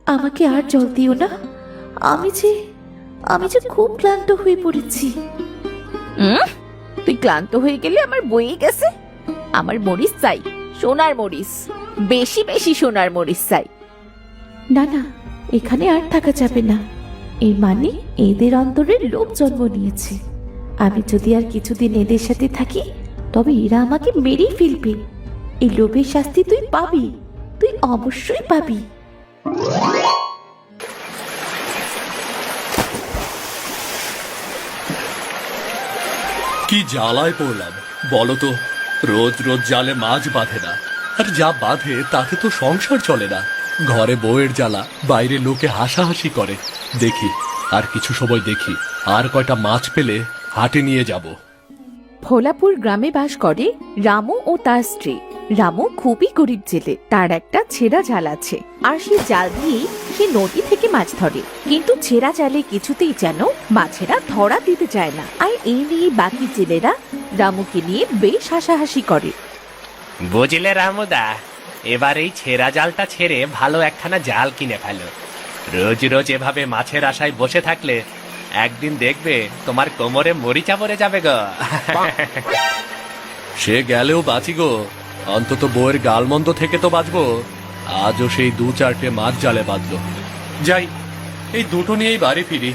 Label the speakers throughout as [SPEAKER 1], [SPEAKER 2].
[SPEAKER 1] আমাকে আর জল দিও না। আমি যে আমি যে খুব ক্লান্ত হয়ে পড়েছি।
[SPEAKER 2] তুই ক্লান্ত হয়ে গেলে আমার বয়ে গেছে। আমার মরিচ চাই, সোনার মরিচ, বেশি বেশি সোনার মরিচ চাই।
[SPEAKER 1] না না, এখানে আর থাকা যাবে না। এর মানে এদের অন্তরে লোভ জন্ম নিয়েছে। আমি যদি আর কিছুদিন এদের সাথে থাকি তবে এরা আমাকে মেরেই ফেলবে। এই লোভের শাস্তি তুই পাবি, তুই অবশ্যই পাবি।
[SPEAKER 3] কি জ্বালায় পড়লাম বলো তো। রোজ রোজ জালে মাছ বাঁধে না, আর যা বাঁধে তাতে তো সংসার চলে না। ঘরে বউয়ের জ্বালা, বাইরে লোকে হাসাহাসি করে। দেখি আর কিছু সময় দেখি, আর কয়টা মাছ পেলে হাটে নিয়ে যাব।
[SPEAKER 2] ভোলাপুর গ্রামে বাস করে রামু ও তার স্ত্রী। রামু খুবই গরিব জেলে, তার একটা ছেঁড়া জাল আছে, আর সেই জাল দিয়েই সে নদী থেকে মাছ ধরে। কিন্তু ছেঁড়া জালে কিছুতেই যেন মাছেরা ধরা দিতে চায় না, আর এই নিয়ে বাকি জেলেরা রামুকে নিয়ে বেশ হাসাহাসি করে।
[SPEAKER 4] বুঝলে রামুদা, এবার এই ছেঁড়া জালটা ছেড়ে ভালো একখানা জাল কিনে ফেলো। রোজ রোজ এভাবে মাছের আশায় বসে থাকলে একদিন দেখবে তোমার কোমরে মরিচা পড়ে যাবে গো।
[SPEAKER 3] সে গেলেও বাঁচি গো, অন্তত বউয়ের গালমন্দ থেকে তো বাঁচবো। আজও সেই 2-4টে মাছ জালে বাঁধলো। যাই, এই দুটো নিয়েই বাড়ি ফিরি।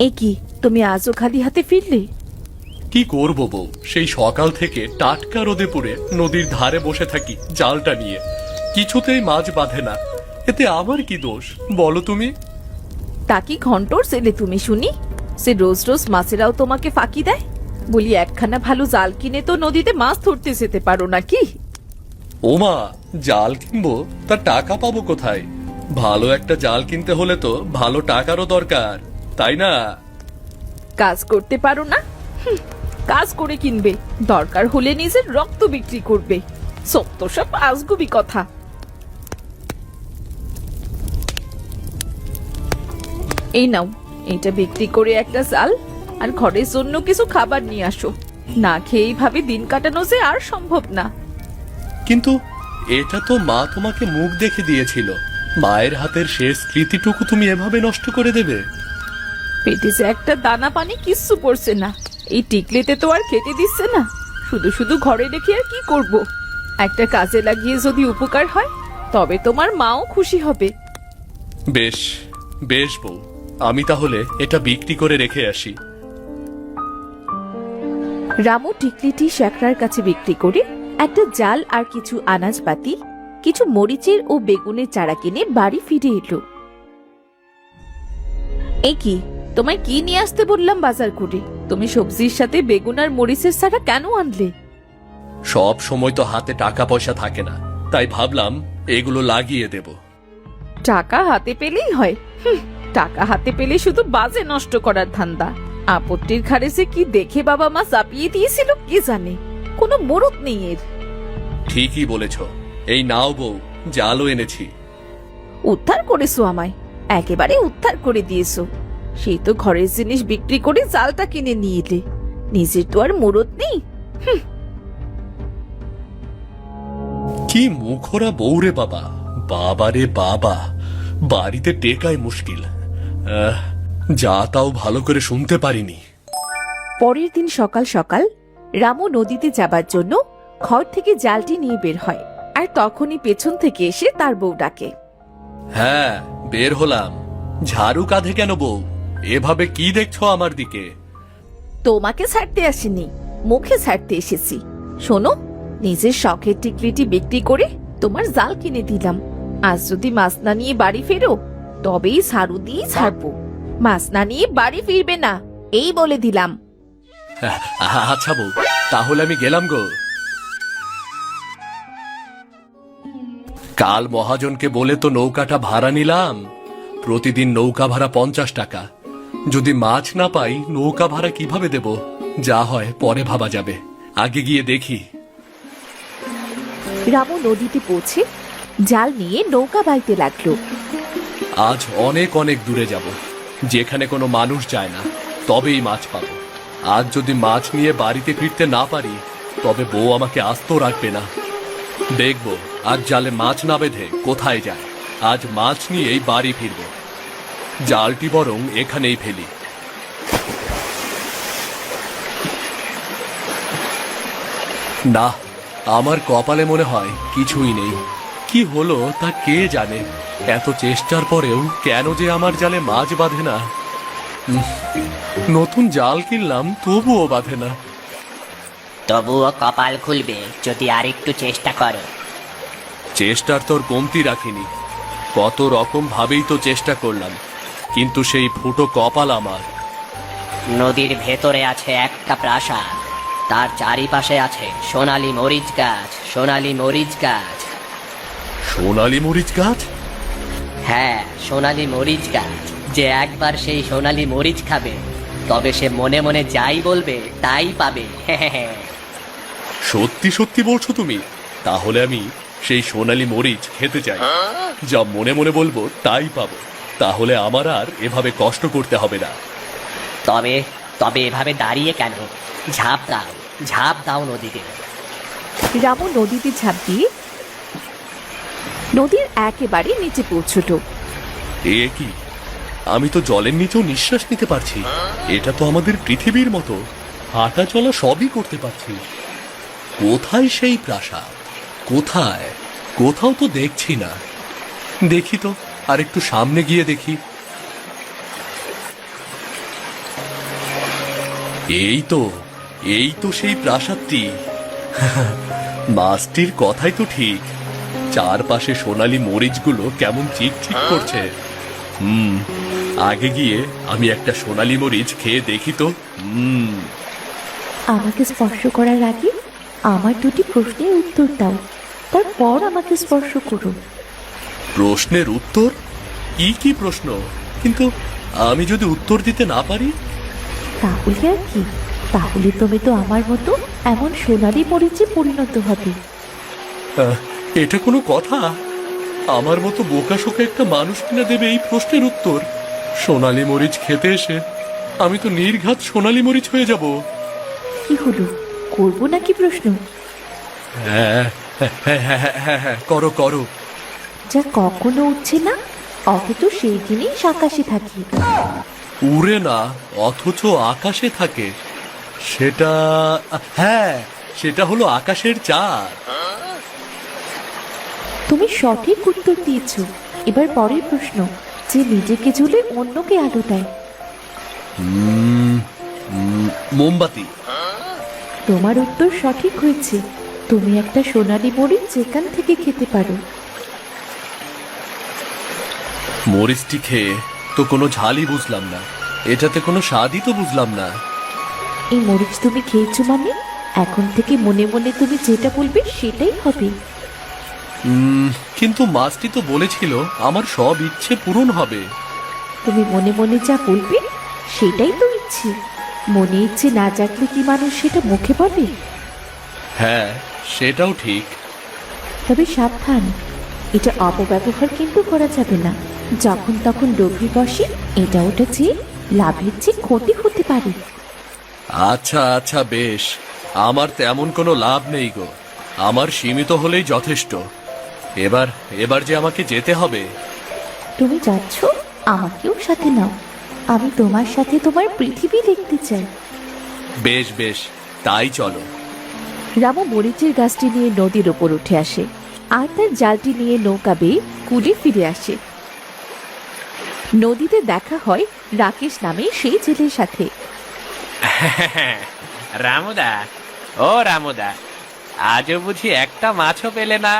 [SPEAKER 2] এ কি, তুমি আজও খালি হাতে ফিরলে?
[SPEAKER 3] কি করবো বউ, সেই সকাল থেকে টাটকা রোদে পুড়ে নদীর ধারে বসে থাকি জালটা নিয়ে। কিছুতেই মাছ বাঁধে না, এতে আমার কি দোষ বলো তুমি?
[SPEAKER 2] তা কি ঘন্টর ছেলে তুমি শুনি? সে রোজ রোজ মাছেরাও তোমাকে ফাঁকি দেয়? বলি একখানা ভালো জাল কিনে তো নদীতে মাছ ধরতে যেতে পারো নাকি?
[SPEAKER 3] ওমা, জাল কিনবো, তা টাকা পাবো কোথায়? ভালো একটা জাল কিনতে হলে তো ভালো টাকারও দরকার, তাই না?
[SPEAKER 2] কাজ করতে পারো না? কাজ করে কিনবে, দরকার হলে নিজের রক্ত বিক্রি করবে। সত্য সব আজগুবি কথা। এই নাও, এটা বিক্রি করে একটা জাল আর ঘরের জন্য কিছু খাবার নিয়ে আসো। না খেয়ে এইভাবে দিন কাটানো যে আর সম্ভব না।
[SPEAKER 3] কিন্তু এটা তো মা তোমাকে মুখ দেখে দিয়েছিল। মায়ের হাতের শেষ স্মৃতিটুকু তুমি এভাবে নষ্ট করে দেবে?
[SPEAKER 2] পেটে যে একটা দানা পানি কিচ্ছু পড়ছে না, এই টিকলিতে তো আর খেতে দিচ্ছে না। শুধু শুধু ঘরে রেখে আর কি করব? একটা কাজে লাগিয়ে যদি উপকার হয় তবে তোমার মাও খুশি হবে।
[SPEAKER 3] বেশ বেশ বউ, আমি তাহলে এটা বিক্রি করে রেখে আসি।
[SPEAKER 2] রামু টিকলিটি শ্যাকরার কাছে বিক্রি করে একটা জাল আর কিছু আনাজপাতি, কিছু মরিচের ও বেগুনের চারা কিনে বাড়ি ফিরে এলো। এ কি, তোমায় কি নিয়ে আসতে বললাম বাজার করে? তুমি সবজির সাথে বেগুন আর মরিচের চারা কেন আনলে?
[SPEAKER 3] সব সময় তো হাতে টাকা পয়সা থাকে না, তাই ভাবলাম এগুলো লাগিয়ে দেব।
[SPEAKER 2] টাকা হাতে পেলেই হয়? টাকা হাতে পেলে শুধু বাজে নষ্ট করার ধান্দা। আপত্তির ঘাড়ে সে কি দেখে বাবা মা চাপিয়ে দিয়েছিল কে জানে, কোনো মরদ নেই এর।
[SPEAKER 3] ঠিকই বলেছ, এই নাও বউ, জালও এনেছি।
[SPEAKER 2] উদ্ধার করেছো আমায়, একেবারে উদ্ধার করে দিয়েছো। সেই তো ঘরের জিনিস বিক্রি করে জালটা কিনে নিয়ে এলে, নিজের তো আর মরদ নেই।
[SPEAKER 3] কি মুখরা বউ রে বাবা, বাবা রে বাবা, বাড়িতে টেকাই মুশকিল। যা তাও ভালো করে শুনতে পারিনি।
[SPEAKER 2] পরের দিন সকাল সকাল রামু নদীতে যাবার জন্য ঘর থেকে জালটি নিয়ে বের হয়, আর তখনই পেছন থেকে এসে তার বউ ডাকে।
[SPEAKER 3] হ্যাঁ, বের হলাম। ঝাড়ু কাঁধে কেন বউ? এভাবে কি দেখছো আমার দিকে?
[SPEAKER 2] তোমাকে ছাড়তে আসেনি, মুখে ছাড়তে এসেছি। শোনো, নিজের শখের টিকলিটি বিক্রি করে তোমার জাল কিনে দিলাম। আজ যদি মাছ না নিয়ে বাড়ি ফেরো তবেই ঝাড়ু দিয়ে ছাড়বো। মাছ না নিয়ে বাড়ি ফিরবে না, এই বলে দিলাম।
[SPEAKER 3] আচ্ছা বউ, তাহলে আমি গেলাম গো। কাল মহাজনকে বলে তো নৌকাটা ভাড়া নিলাম। প্রতিদিন নৌকা ভাড়া 50 টাকা। যদি মাছ না পাই নৌকা ভাড়া কিভাবে দেব? যা হয় পরে ভাবা যাবে, আগে গিয়ে দেখি।
[SPEAKER 2] রামু নদীতে পৌঁছে জাল নিয়ে নৌকা বাইতে লাগলো।
[SPEAKER 3] আজ অনেক অনেক দূরে যাব, যেখানে কোনো মানুষ যায় না, তবেই মাছ পাবো। আজ যদি মাছ নিয়ে বাড়িতে ফিরতে না পারি তবে বউ আমাকে আস্ত রাখবে না। দেখব আজ জালে মাছ না বেঁধে কোথায় যায়। আজ মাছ নিয়েই বাড়ি ফিরব। জালটি বরং এখানেই ফেলি। না, আমার কপালে মনে হয় কিছুই নেই। কি হলো তা কে জানে। এত চেষ্টার পরেও কেন যে আমার জালে মাছ বাঁধে না। নতুন জাল কিনলাম তবুও বাঁধে না।
[SPEAKER 5] তবুও কপাল খুলবে যদি আরেকটু চেষ্টা করো।
[SPEAKER 3] চেষ্টার তোর কমতি রাখিনি। কত রকম ভাবেই তো চেষ্টা করলাম, কিন্তু সেই ফুটো কপাল আমার।
[SPEAKER 5] নদীর ভেতরে আছে একটা প্রাসাদ, তার চারিপাশে আছে সোনালী মরিচ গাছ, সোনালী মরিচ গাছ।
[SPEAKER 3] সোনালী মরিচ গাছ?
[SPEAKER 5] হ্যাঁ, সোনালী মরিচ গাছ। যে একবার সেই সোনালী মরিচ খাবে তবে সে মনে মনে যাই বলবে তাই পাবে।
[SPEAKER 3] সত্যি সত্যি বলছো তুমি? তাহলে আমি সেই সোনালী মরিচ খেতে চাই। যা মনে মনে বলবো তাই পাবো। তাহলে আমার আর এভাবে কষ্ট করতে হবে না।
[SPEAKER 5] তবে তবে এভাবে দাঁড়িয়ে কেন? ঝাঁপ দাও, ঝাঁপ দাও নদীতে।
[SPEAKER 2] রামু নদীতে ঝাঁপ দিয়ে নদীর একেবারে নিচে পৌঁছলো।
[SPEAKER 3] এ কি, আমি তো জলের নিচেও নিঃশ্বাস নিতে পারছি। এটা তো আমাদের পৃথিবীর মতো, হাঁটা চলা সবই করতে পারছি। কোথায় সেই প্রাসাদ? কোথায়? কোথাও তো দেখছি না। দেখি তো, আর একটু সামনে গিয়ে দেখি। এই তো সেই প্রাসাদটি। মাছটির কথাই তো ঠিক। চারপাশে সোনালী মরিচগুলো কেমন চিকচিক করছে। আগে গিয়ে আমি একটা সোনালী মরিচ খেয়ে দেখি তো।
[SPEAKER 1] আমাকে স্পর্শ করার আগে আমার দুটি প্রশ্নের উত্তর দাও, তারপর আমাকে স্পর্শ করো।
[SPEAKER 3] প্রশ্নের উত্তর? কি কি প্রশ্ন? কিন্তু আমি যদি উত্তর দিতে না পারি?
[SPEAKER 1] তাহলে আর কি? তাহলে তুমি তো আমার মতো এমন সোনালী মরিচে পরিণত হবে।
[SPEAKER 3] এটা কোনো কথা? আমার মতো বোকাশোকা একটা মানুষ কিনা দেবে এই প্রশ্নের উত্তর? সোনালী মরিচ খেতে এসে আমি তো নির্ঘাত সোনালী মরিচ হয়ে যাব।
[SPEAKER 1] কি হলো, করবো নাকি প্রশ্ন?
[SPEAKER 3] হ্যাঁ হ্যাঁ হ্যাঁ হ্যাঁ হ্যাঁ হ্যাঁ, করো করো।
[SPEAKER 1] যা কখনো উঠছে না অথচ সেই দিনই আকাশে থাকি।
[SPEAKER 3] উড়ে না অথচ আকাশে থাকে, সেটা? হ্যাঁ, সেটা হলো আকাশের চাঁদ।
[SPEAKER 1] তুমি সঠিক উত্তর দিয়েছো। এবার পরের প্রশ্ন, যে নিজেকে ঝুলে অন্যকে আলো দেয়।
[SPEAKER 3] মোমবাতি।
[SPEAKER 1] তোমার উত্তর সঠিক হয়েছে। তুমি একটা সোনালী মরিচ যেখান থেকে খেতে পারো।
[SPEAKER 3] মরিচটি খেয়ে তো কোনো ঝালই বুঝলাম না, এটাতে কোনো স্বাদই তো বুঝলাম না।
[SPEAKER 1] এই মরিচ তুমি খেয়েছো মানে এখন থেকে মনে মনে তুমি যেটা বলবে সেটাই হবে।
[SPEAKER 3] কিন্তু মাছটি তো বলেছিল আমার সব ইচ্ছে পূরণ হবে।
[SPEAKER 1] তুমি মনে মনে যা বলবে সেটাই তো ইচ্ছে। মনে ইচ্ছে না জাগলে কি মানুষ সেটা মুখে বলে?
[SPEAKER 3] হ্যাঁ, সেটাও ঠিক।
[SPEAKER 1] তবে সাবধান, এটা অপব্যবহার কিন্তু করা যাবে না। যখন তখন লোভে বসে এটা ওটা চেয়ে লাভের চেয়ে ক্ষতি হতে পারে।
[SPEAKER 3] আচ্ছা আচ্ছা, বেশ। আমার তেমন কোনো লাভ নেই গো। আমার সীমিত হলেই যথেষ্ট। এবার যে আমাকে যেতে হবে।
[SPEAKER 1] তুমি যাচ্ছ, আমাকেও সাথে নাও। আমি তোমার সাথে তোমার পৃথিবী দেখতে চাই।
[SPEAKER 3] বেশ বেশ, তাই চলো।
[SPEAKER 2] রামু মরিচের গাছটি নিয়ে নদীর ওপর উঠে আসে আর তার জালটি নিয়ে নৌকা বেয়ে কুলে ফিরে আসে। নদীতে দেখা হয় রাকেশ নামে সেই ছেলের সাথে।
[SPEAKER 4] রামুদা, ও রামুদা, আজও বুঝি একটা মাছও পেলে না?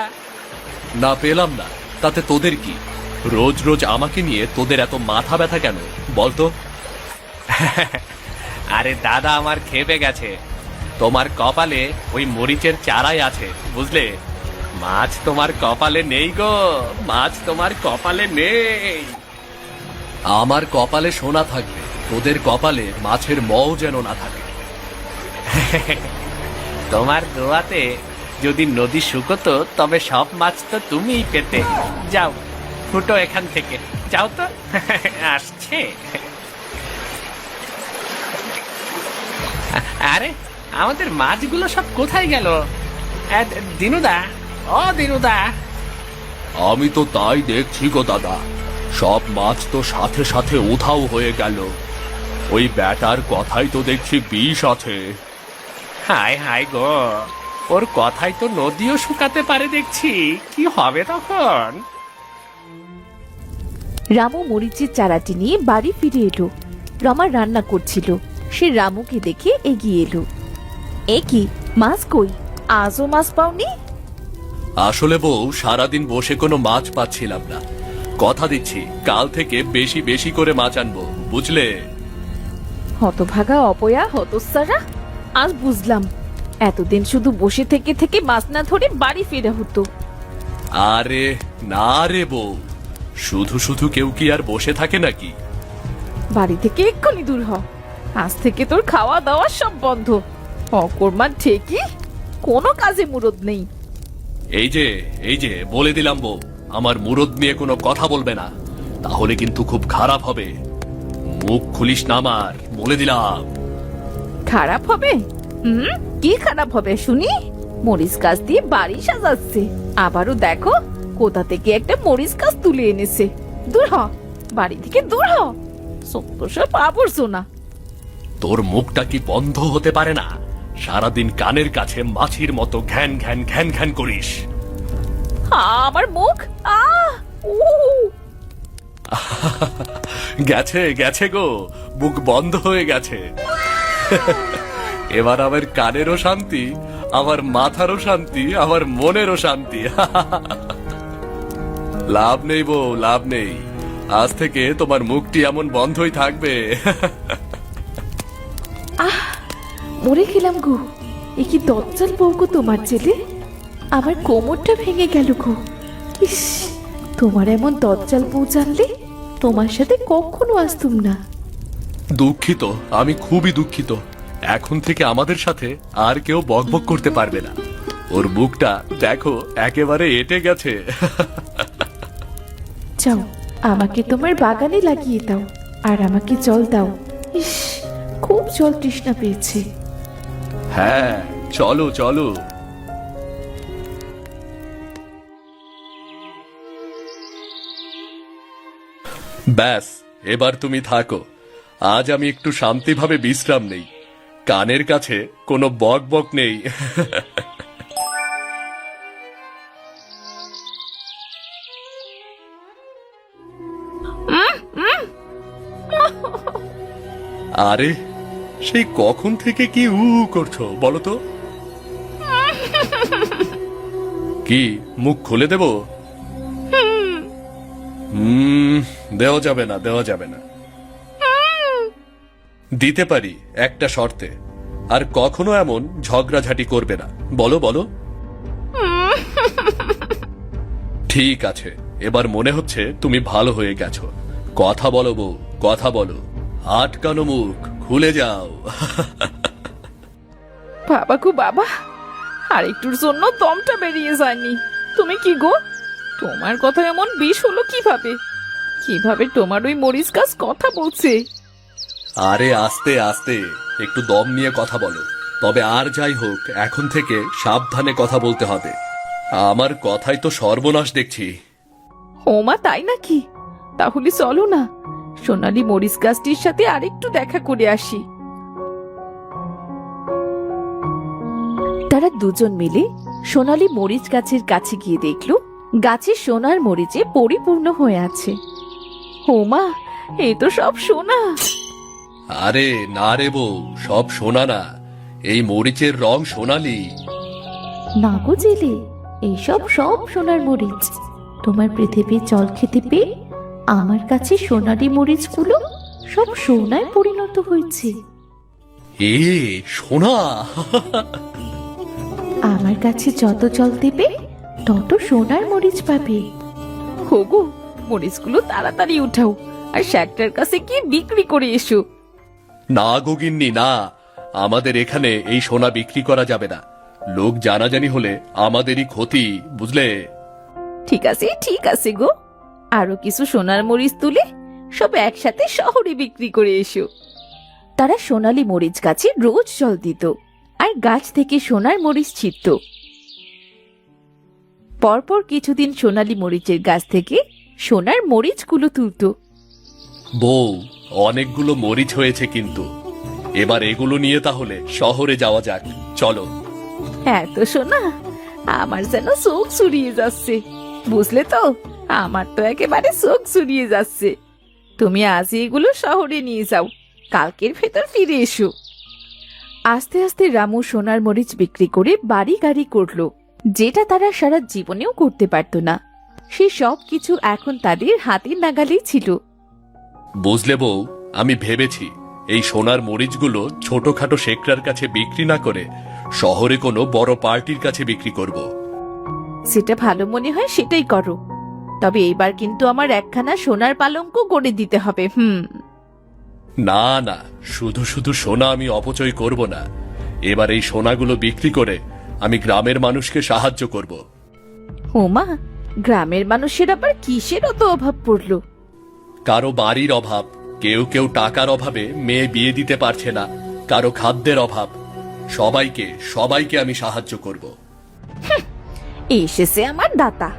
[SPEAKER 3] না, পেলাম না, তাতে তোদের কি? রোজ রোজ আমাকে নিয়ে তোদের এত মাথা ব্যথা কেন বলতো?
[SPEAKER 4] আরে দাদা আমার খেপে গেছে। তোমার কপালে ওই মরিচের চারাই আছে, বুঝলে? মাছ তোমার কপালে নেই গো, মাছ তোমার কপালে নেই।
[SPEAKER 3] আমার কপালে সোনা থাকবে, তোদের কপালে মাছের মও যেন না থাকে।
[SPEAKER 4] তোমার দোয়াতে যদি নদী শুকতো তবে সব মাছ তো তুমিই পেতে। যাও, ফুটো এখান থেকে, যাও তো। আসছে। আরে আমাদের মাছগুলো সব কোথায় গেল? দিনুদা, ও দিনুদা।
[SPEAKER 3] আমি তো তাই দেখছি গো দাদা, সব মাছ তো সাথে সাথে উধাও হয়ে গেল। ওই ব্যাটার কথাই তো দেখছি বিষ আছে।
[SPEAKER 4] হায় হায় গো, ওর কথাই তো নদীও শুকাতে পারে দেখছি। কি হবে তখন?
[SPEAKER 2] রামু মরিচের চারাটি নিয়ে বাড়ি ফিরে এলো। রমা রান্না করছিল, সে রামুকে দেখে এগিয়ে এলো। এ কি, মাছ কই? আজও মাছ পাওনি?
[SPEAKER 3] আসলে বউ, সারাদিন বসে কোনো মাছ পাচ্ছিলাম না। কথা দিচ্ছি কাল থেকে বেশি বেশি করে মাছ আনবো, বুঝলে?
[SPEAKER 2] হতভাগা অপয়া হতসারা, আজ বুঝলাম এতদিন শুধু বসে থেকে থেকে মাছ না ধরে বাড়ি ফেরা হতো।
[SPEAKER 3] আরে না রে বউ, শুধু শুধু কেউ কি আর বসে থাকে নাকি?
[SPEAKER 2] বাড়ি থেকে এক্ষুনি দূর হ, আজ থেকে তোর খাওয়া দাওয়া সব বন্ধ। অকর্মার ঠিকই, কোনো কাজে মুরদ নেই।
[SPEAKER 3] এই যে বলে দিলাম বউ, আমার মুরদ নিয়ে কোনো কথা বলবে না, তাহলে কিন্তু খুব খারাপ হবে। মুখ খুলিস না আমার, বলে দিলাম।
[SPEAKER 2] খারাপ হবে? কি খারাপ হবে শুনি? মরিচ গাছ দিয়ে বাড়ি সাজাচ্ছে, আবারও দেখো কোথা থেকে একটা মরিচ গাছ তুলে এনেছে। দূর হ, বাড়ি থেকে দূর হ, সত্য সব আবর্জনা।
[SPEAKER 3] তোর মুখটা কি বন্ধ হতে পারে না? সারাদিন কানের কাছে মাছির মতো ঘ্যান ঘ্যান ঘ্যান ঘ্যান করিস।
[SPEAKER 2] আমার মুখ
[SPEAKER 3] গেছে গেছে গো, মুখ বন্ধ হয়ে গেছে। এবার আমার কানেরও শান্তি, আমার মাথারও শান্তি, আমার মনেরও শান্তি। লাভ নেই বউ, লাভ নেই। আজ থেকে তোমার মুখটি এমন বন্ধই থাকবে।
[SPEAKER 1] মরে গেলাম গো, এ কি দজ্জাল বউ গো তোমার ছেলে। আমার কোমরটা ভেঙে গেল গো। ইস, তোমার এমন দজ্জাল বউ জানলে তোমার সাথে কখনো আসতুম না।
[SPEAKER 3] দুঃখিত, আমি খুবই দুঃখিত। এখন থেকে আমাদের সাথে আর কেউ বকবক করতে পারবে না। ওর মুখটা দেখো, একেবারে এঁটে গেছে।
[SPEAKER 1] যাও, আমাকে তোমার বাগানে লাগিয়ে দাও, আর আমাকে জল দাও। ইস, খুব জল তৃষ্ণা পেয়েছে।
[SPEAKER 3] হ্যাঁ, চলো চলো। ব্যাস, এবার তুমি থাকো। আজ আমি একটু শান্তিভাবে বিশ্রাম নেই। কানের কাছে কোনো বক বক নেই। আরে, সেই কখন থেকে কি উ করছো বলো তো? কি, মুখ খুলে দেব? দেওয়া যাবে না, দেওয়া যাবে না। দিতে পারি একটা শর্তে, আর কখনো এমন ঝগড়াঝাটি করবে না। বলো বলো। ঠিক আছে, এবার মনে হচ্ছে তুমি ভালো হয়ে গেছো। কথা বলো বউ, কথা বলো। আটকানো মুখ খুলে যাও।
[SPEAKER 2] বাবা গো বাবা, আর একটুর জন্য দমটা বেরিয়ে যায়নি। তুমি কি গো, তোমার কথা এমন বিষ হলো কিভাবে? কিভাবে তোমার ওই মরিচ গাছ কথা বলছে?
[SPEAKER 3] আরে আস্তে আস্তে, একটু দম নিয়ে কথা বলো। তবে আর যাই হোক, এখন থেকে সাবধানে কথা বলতে হবে। আমার কথাই তো সর্বনাশ দেখছি।
[SPEAKER 2] ওমা, তাই নাকি? তাহলে চলো না, সোনালী মরিচ গাছটির সাথে আরেকটু দেখা করে আসি। তারা দুজন মিলে সোনালী মরিচ গাছের কাছে গিয়ে দেখল গাছে সোনার মরিচে পরিপূর্ণ হয়ে আছে। ওমা, এ তো সব সোনা।
[SPEAKER 3] আরে না রে বউ, সব সোনা না, এই মরিচের রং সোনালি।
[SPEAKER 1] না গো জেলে, এইসব সব সোনার মরিচ। তোমার পৃথিবীর জল খেতে পেয়ে আমার কাছে সোনালি মরিচগুলো সব সোনায় পরিণত হয়েছে।
[SPEAKER 3] এ সোনা!
[SPEAKER 1] আমার কাছে যত জল দেবে তত সোনার মরিচ পাবে।
[SPEAKER 2] হোগো, মরিচগুলো তাড়াতাড়ি উঠাও, আর শ্যাকটার কাছে গিয়ে বিক্রি করে এসো।
[SPEAKER 3] না গোগিন্নি না, আমাদের এখানে এই সোনা বিক্রি করা যাবে না। লোক জানাজানি হলে আমাদেরই ক্ষতি, বুঝলে?
[SPEAKER 2] ঠিক আছে, ঠিক আছে গো, আরো কিছু সোনার মরিচ তুলে সব একসাথে শহরে বিক্রি করে এসো। তারা সোনালী মরিচ গাছে রোজ জল দিত আর গাছ থেকে সোনার মরিচ ছিটত। পরপর কিছুদিন সোনালী মরিচের গাছ থেকে সোনার মরিচগুলো তুলত।
[SPEAKER 3] বউ, অনেকগুলো মরিচ হয়েছে কিন্তু এবার এগুলো নিয়ে তাহলে শহরে যাওয়া যাক, চলো।
[SPEAKER 2] এত সোনা, আমার যেন চোখ চুরিয়ে যাচ্ছে, বুঝলে তো? আমার তো একেবারে চোখ চুরিয়ে যাচ্ছে। তুমি আজ এগুলো শহরে নিয়ে যাও, কালকের ভেতর ফিরে এসো। আস্তে আস্তে রামু সোনার মরিচ বিক্রি করে বাড়ি গাড়ি করলো, যেটা তারা সারা জীবনেও করতে পারত না। সে সব কিছু এখন তাদের হাতের নাগালেই ছিল।
[SPEAKER 3] বুঝলে বউ, আমি ভেবেছি এই সোনার মরিচগুলো ছোটখাটো শেখরার কাছে বিক্রি না করে শহরে কোনো বড় পার্টির কাছে বিক্রি করব।
[SPEAKER 2] সেটা ভালো মনে হয় সেটাই করো, তবে এইবার কিন্তু আমার একখানা সোনার পালঙ্ক গড়ে দিতে হবে।
[SPEAKER 3] না না, শুধু শুধু সোনা আমি অপচয় করব না। এবার এই সোনাগুলো বিক্রি করে আমি গ্রামের মানুষকে সাহায্য করব।
[SPEAKER 2] ওমা, গ্রামের মানুষের আবার কিসের অত অভাব পড়লো?
[SPEAKER 3] কারো বাড়ির অভাব, কেউ কেউ টাকার অভাবে মেয়ে বিয়ে দিতে পারছে না, কারো খাদ্যের অভাব। সবাইকে সবাইকে আমি সাহায্য করব।
[SPEAKER 2] এসেছে আমার দাতা,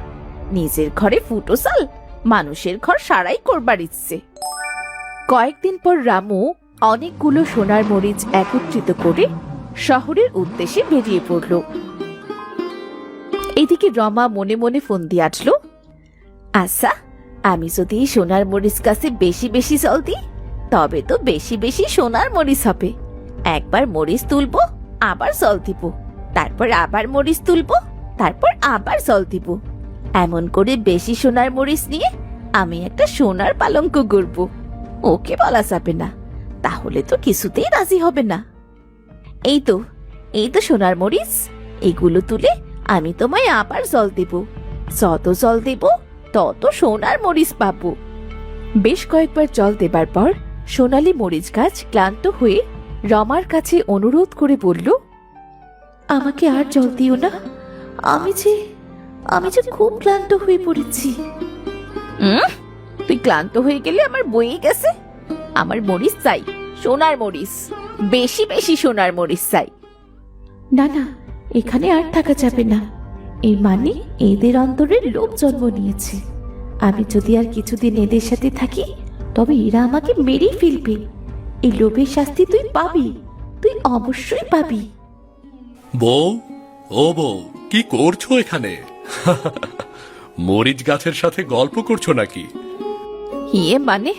[SPEAKER 2] নিজের ঘরে ফুটো চাল, মানুষের ঘর সারাই করবার ইচ্ছে। কয়েকদিন পর রামু অনেকগুলো সোনার মরিচ একত্রিত করে শহরের উদ্দেশ্যে বেরিয়ে পড়ল। এদিকে রমা মনে মনে ফোন দিয়ে আসলো, আচ্ছা, আমি যদি এই সোনার মরিচ গাছে বেশি বেশি জল দিই তবে তো বেশি বেশি সোনার মরিচ হবে। একবার মরিচ তুলবো, আবার জল দিব, তারপর আবার মরিচ তুলবো, তারপর আবার জল দিব। এমন করে বেশি সোনার মরিচ নিয়ে আমি একটা সোনার পালঙ্ক গড়ব। ওকে বলা যাবে না, তাহলে তো কিছুতেই রাজি হবে না। এই তো সোনার মরিচ, এগুলো তুলে আমি তোমায় আবার জল দেব। যত জল দেব তত সোনার মরিচ পাবো। বেশ কয়েকবার জল দেবার পর সোনালী মরিচ গাছ ক্লান্ত হয়ে রমার কাছে অনুরোধ করে বলল, আমাকে আর জল দিও না, আমি যে খুব ক্লান্ত হয়ে পড়েছি। তুই ক্লান্ত হয়ে গেলে আমার বয়ে গেছে। আমার মরিচ চাই, সোনার মরিচ, বেশি বেশি সোনার মরিচ চাই।
[SPEAKER 1] না না, এখানে আর থাকা যাবে না। এই মানে এদের অন্তরে লোভ জন্ম নিয়েছে। আমি যদি আর কিছুদিন এদের সাথে থাকি তবে এরা আমাকে মেরেই ফেলবে। এই লোভের শাস্তি তুই পাবি, তুই অবশ্যই পাবি।
[SPEAKER 3] বউ, ও বউ, কি করছো এখানে? মরিচ গাছের সাথে গল্প করছো নাকি?
[SPEAKER 2] ইয়ে মানে,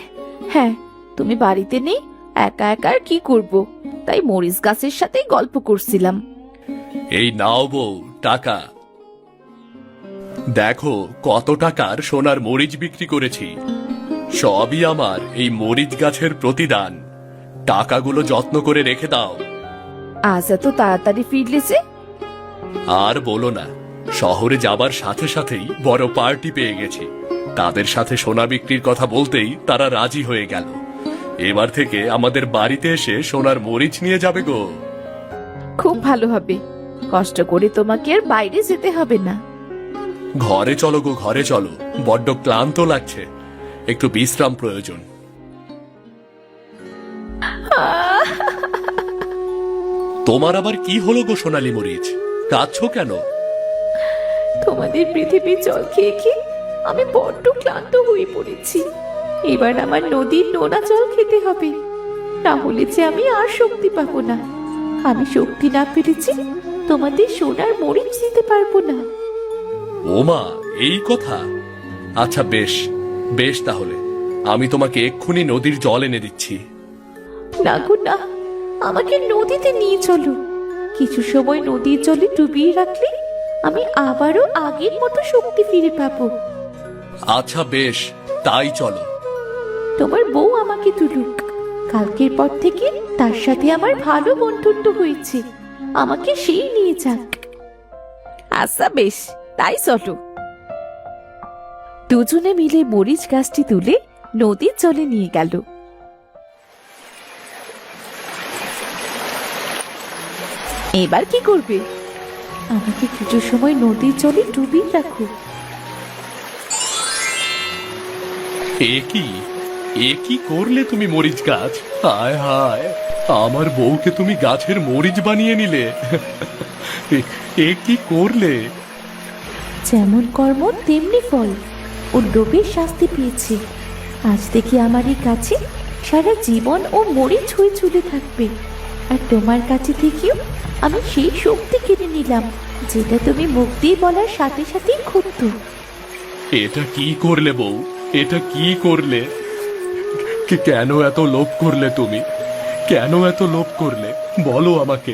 [SPEAKER 2] হ্যাঁ, তুমি বাড়িতে নেই, একা একা আর কি করব, তাই মরিচ গাছের সাথে গল্প করছিলাম।
[SPEAKER 3] এই নাও বউ টাকা। দেখো কত টাকার সোনার মরিচ বিক্রি করেছি। সবই আমার এই মরিচ গাছের প্রতিদান। টাকাগুলো যত্ন করে রেখে দাও।
[SPEAKER 2] আজ এত তাড়াতাড়ি ফিরলে যে?
[SPEAKER 3] আর বলো না, শহরে যাবার সাথে সাথেই বড় পার্টি পেয়ে গেছি। তাদের সাথে সোনা বিক্রির কথা বলতেই তারা রাজি হয়ে গেল। এবার থেকে আমাদের বাড়িতে এসে সোনার মরিচ নিয়ে যাবে গো।
[SPEAKER 2] খুব ভালো হবে, কষ্ট করে তোমাকে আর বাইরে যেতে হবে না।
[SPEAKER 3] ঘরে চলো গো, ঘরে চলো, বড্ড ক্লান্ত লাগছে, একটু বিশ্রাম প্রয়োজন। তোমার আবার কি হলো গো সোনালী মরিচ, কাঁদছো কেন?
[SPEAKER 1] তোমাদের পৃথিবীর জল খেয়ে খেয়ে আমি বড্ড ক্লান্ত হয়ে পড়েছি। এবার আমার নদীর নোনা জল খেতে হবে, না হলে যে আমি আর শক্তি পাবো না। আমি শক্তি না পেরেছি তোমাদের সোনার মরিচ দিতে পারবো না।
[SPEAKER 3] ওমা, এই কথা? আচ্ছা বেশ বেশ, তাহলে আমি তোমাকে এক্ষুনি নদীর জল এনে দিচ্ছি।
[SPEAKER 1] না গো না, আমাকে নদীতে নিয়ে চলো। কিছু সময় নদীর জলে ডুবিয়ে রাখলে আমি আবারও আগের মতো শক্তি ফিরে পাবো।
[SPEAKER 3] আচ্ছা বেশ, তাই চলো।
[SPEAKER 1] তোমার বউ আমাকে তুলুক, কালকের পর থেকে তার সাথে আমার ভালো বন্ধুত্ব হয়েছে, আমাকে সেই নিয়ে যাক।
[SPEAKER 2] আচ্ছা বেশ, তাই চলো। দুজনে মিলে মরিচ গাছটি তুলে নদীর জলে নিয়ে গেল। এবার কি করবে?
[SPEAKER 1] আমাকে কিছু সময় নদীর জলে ডুবিয়ে রাখো।
[SPEAKER 3] এ কি করলে তুমি মরিচ গাছ? হায় হায়, আমার বউকে তুমি গাছের মরিচ বানিয়ে নিলে। এ কি করলে?
[SPEAKER 1] যেমন কর্ম তেমনি ফল। ও লোভের শাস্তি পেয়েছে। আজ থেকে আমার এই কাছে সারা জীবন ও মরিচ হয়ে ঝুলে থাকবে। আর তোমার কাছে থেকেও আমি সেই শক্তি কিনে নিলাম, যেটা তুমি মুখ দিয়ে বলার সাথে সাথেই ক্ষুব্ধ।
[SPEAKER 3] এটা কি করলে বউ? এটা কি করলে? কেন এত লোভ করলে তুমি? কেন এত লোভ করলে বলো আমাকে।